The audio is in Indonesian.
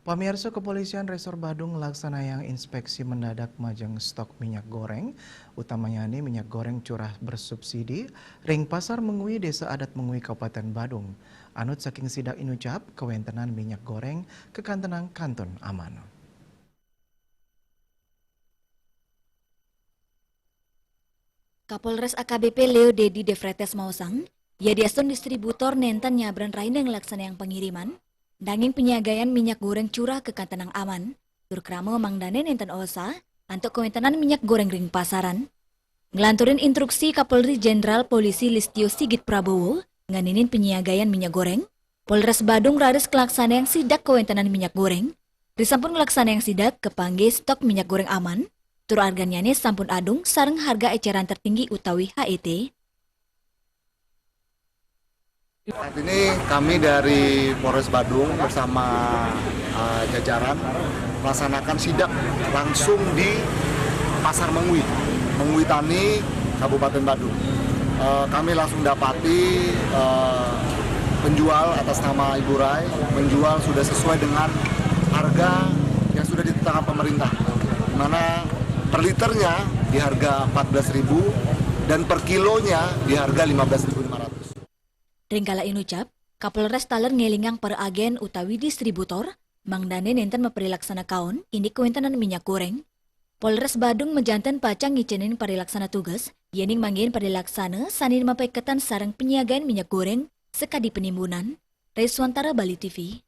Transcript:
Pemirsa, Kepolisian Resor Badung yang inspeksi mendadak majang stok minyak goreng, utamanya ini minyak goreng curah bersubsidi, ring pasar Mengui, Desa Adat Mengui, Kabupaten Badung. Anut saking sidak inucap, kewentenan minyak goreng ke kantonang kanton aman. Kapolres AKBP Leo Dedi Defretes Mausang, ya diasun distributor nenten nyabran raineng laksana yang pengiriman, daging penyiagaian minyak goreng curah ke kantonang aman, turkramo mangdane nenten osa, untuk kewentenan minyak goreng ring pasaran. Ngelanturin instruksi Kapolri Jenderal Polisi Listio Sigit Prabowo, nganinin penyiagaian minyak goreng, Polres Badung raris kelaksana yang sidak kewentenan minyak goreng, disampun kelaksana yang sidak kepanggih stok minyak goreng aman, tur harganya sampun adung sareng harga eceran tertinggi utawi HET. Saat ini kami dari Polres Badung bersama jajaran melaksanakan sidak langsung di Pasar Mengui Tani, Kabupaten Badung. Kami langsung dapati penjual atas nama Ibu Rai menjual sudah sesuai dengan harga yang sudah ditetapkan pemerintah, di mana per liternya di harga 14.000 dan per kilonya di harga 15.500. Ringkala inucap, Kapolres taler ngelingang per agen utawi distributor, mangdane nenten memperilaksana kaon, ini kewentenan minyak goreng. Polres Badung menjantan pacang ngicenin perilaksana tugas, yening manggin perilaksana sanin mapeketan sarang penyiagaan minyak goreng sekadi penimbunan. Reswantara Bali TV.